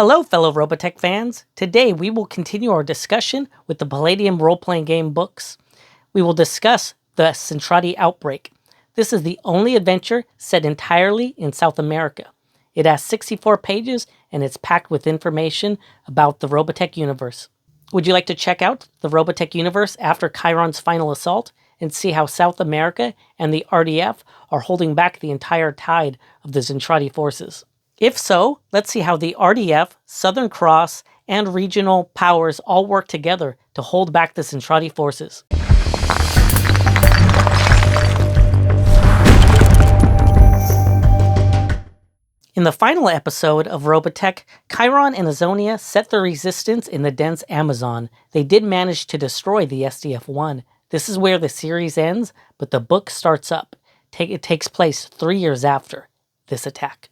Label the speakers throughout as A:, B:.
A: Hello, fellow Robotech fans. Today we will continue our discussion with the Palladium role-playing game books. We will discuss the Zentraedi Outbreak. This is the only adventure set entirely in South America. It has 64 pages and it's packed with information about the Robotech universe. Would you like to check out the Robotech universe after Chiron's final assault and see how South America and the RDF are holding back the entire tide of the Zentraedi forces? If so, let's see how the RDF, Southern Cross, and regional powers all work together to hold back the Zentraedi forces. In the final episode of Robotech, Chiron and Azonia set their resistance in the dense Amazon. They did manage to destroy the SDF-1. This is where the series ends, but the book starts up. It takes place 3 years after this attack.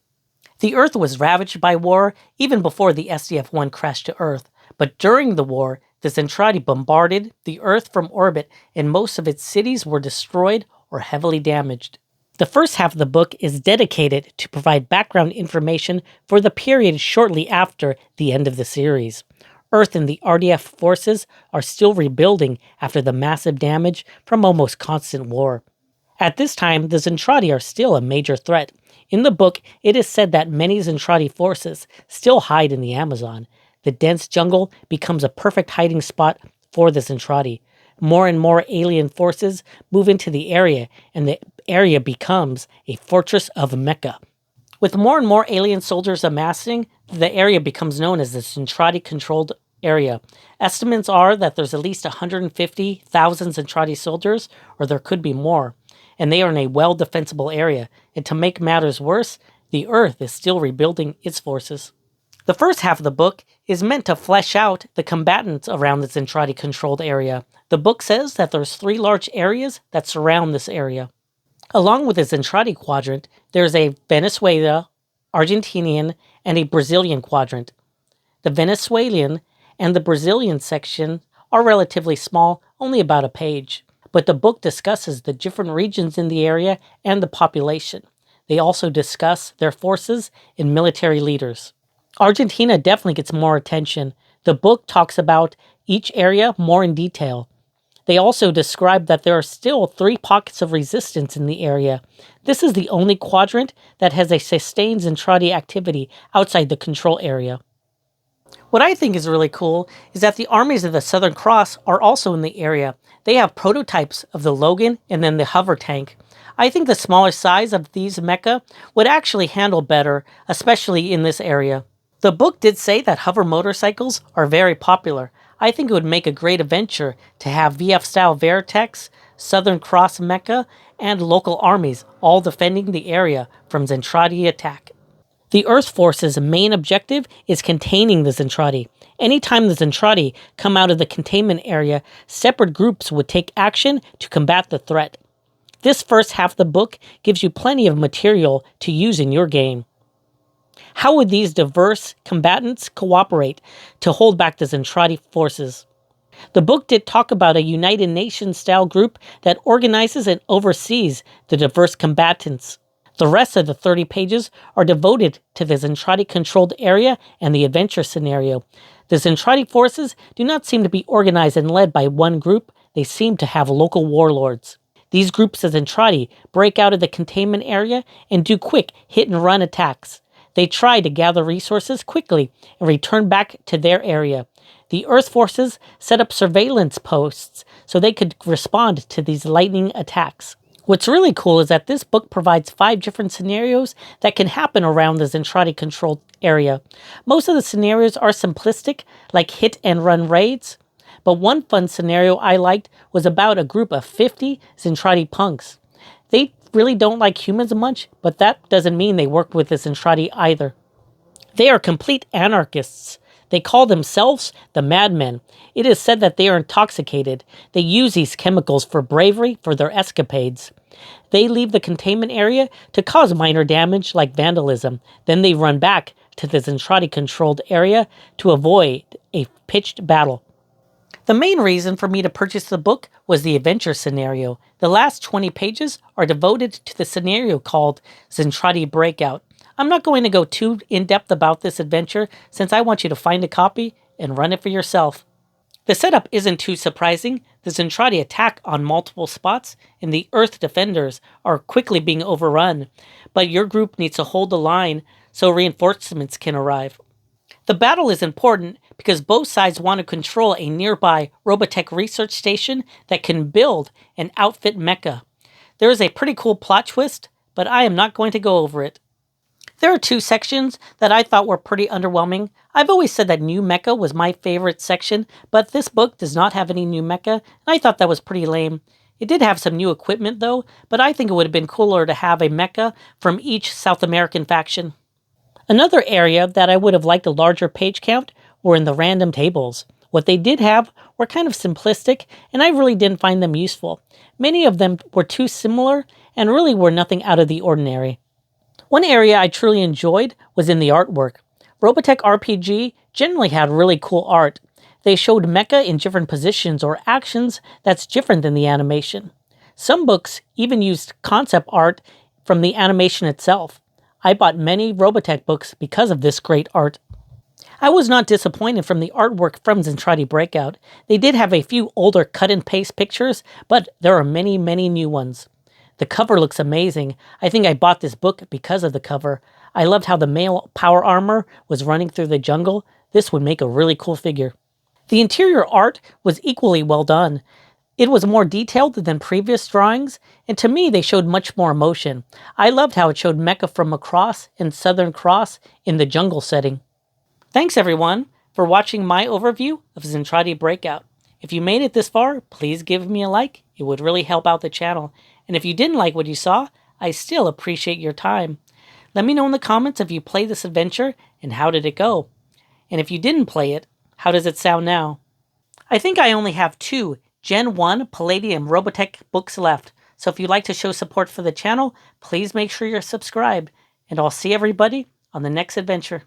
A: The Earth was ravaged by war even before the SDF-1 crashed to Earth, but during the war, the Zentraedi bombarded the Earth from orbit and most of its cities were destroyed or heavily damaged. The first half of the book is dedicated to provide background information for the period shortly after the end of the series. Earth and the RDF forces are still rebuilding after the massive damage from almost constant war. At this time, the Zentraedi are still a major threat. In the book, it is said that many Zentraedi forces still hide in the Amazon. The dense jungle becomes a perfect hiding spot for the Zentraedi. More and more alien forces move into the area, and the area becomes a fortress of Mecca. With more and more alien soldiers amassing, the area becomes known as the Zentraedi-controlled area. Estimates are that there's at least 150,000 Zentraedi soldiers, or there could be more, and they are in a well-defensible area. And to make matters worse, the Earth is still rebuilding its forces. The first half of the book is meant to flesh out the combatants around the Zentraedi-controlled area. The book says that there's 3 large areas that surround this area. Along with the Zentraedi quadrant, there's a Venezuela, Argentinian, and a Brazilian quadrant. The Venezuelan and the Brazilian section are relatively small, only about a page. But the book discusses the different regions in the area and the population. They also discuss their forces and military leaders. Argentina definitely gets more attention. The book talks about each area more in detail. They also describe that there are still 3 pockets of resistance in the area. This is the only quadrant that has a sustained Zentraedi activity outside the control area. What I think is really cool is that the armies of the Southern Cross are also in the area. They have prototypes of the Logan and then the hover tank. I think the smaller size of these mecha would actually handle better, especially in this area. The book did say that hover motorcycles are very popular. I think it would make a great adventure to have VF-style Vertex, Southern Cross mecha, and local armies all defending the area from Zentraedi attack. The Earth Force's main objective is containing the Zentraedi. Anytime the Zentraedi come out of the containment area, separate groups would take action to combat the threat. This first half of the book gives you plenty of material to use in your game. How would these diverse combatants cooperate to hold back the Zentraedi forces? The book did talk about a United Nations-style group that organizes and oversees the diverse combatants. The rest of the 30 pages are devoted to the Zentraedi-controlled area and the adventure scenario. The Zentraedi forces do not seem to be organized and led by one group. They seem to have local warlords. These groups of Zentraedi break out of the containment area and do quick hit-and-run attacks. They try to gather resources quickly and return back to their area. The Earth forces set up surveillance posts so they could respond to these lightning attacks. What's really cool is that this book provides 5 different scenarios that can happen around the Zentraedi-controlled area. Most of the scenarios are simplistic, like hit-and-run raids, but one fun scenario I liked was about a group of 50 Zentraedi punks. They really don't like humans much, but that doesn't mean they work with the Zentraedi either. They are complete anarchists. They call themselves the Madmen. It is said that they are intoxicated. They use these chemicals for bravery for their escapades. They leave the containment area to cause minor damage like vandalism. Then they run back to the Zentraedi-controlled area to avoid a pitched battle. The main reason for me to purchase the book was the adventure scenario. The last 20 pages are devoted to the scenario called Zentraedi Breakout. I'm not going to go too in-depth about this adventure since I want you to find a copy and run it for yourself. The setup isn't too surprising. The Zentraedi attack on multiple spots, and the Earth defenders are quickly being overrun, but your group needs to hold the line so reinforcements can arrive. The battle is important because both sides want to control a nearby Robotech research station that can build and outfit mecha. There is a pretty cool plot twist, but I am not going to go over it. There are two sections that I thought were pretty underwhelming. I've always said that new mecha was my favorite section, but this book does not have any new mecha, and I thought that was pretty lame. It did have some new equipment though, but I think it would have been cooler to have a mecha from each South American faction. Another area that I would have liked a larger page count were in the random tables. What they did have were kind of simplistic, and I really didn't find them useful. Many of them were too similar, and really were nothing out of the ordinary. One area I truly enjoyed was in the artwork. Robotech RPG generally had really cool art. They showed mecha in different positions or actions that's different than the animation. Some books even used concept art from the animation itself. I bought many Robotech books because of this great art. I was not disappointed from the artwork from Zentraedi Breakout. They did have a few older cut-and-paste pictures, but there are many, many new ones. The cover looks amazing. I think I bought this book because of the cover. I loved how the male power armor was running through the jungle. This would make a really cool figure. The interior art was equally well done. It was more detailed than previous drawings, and to me they showed much more emotion. I loved how it showed mecha from across and Southern Cross in the jungle setting. Thanks everyone for watching my overview of Zentraedi Breakout. If you made it this far, please give me a like. It would really help out the channel. And if you didn't like what you saw, I still appreciate your time. Let me know in the comments if you played this adventure and how did it go. And if you didn't play it, how does it sound now? I think I only have 2 Gen 1 Palladium Robotech books left. So if you'd like to show support for the channel, please make sure you're subscribed. And I'll see everybody on the next adventure.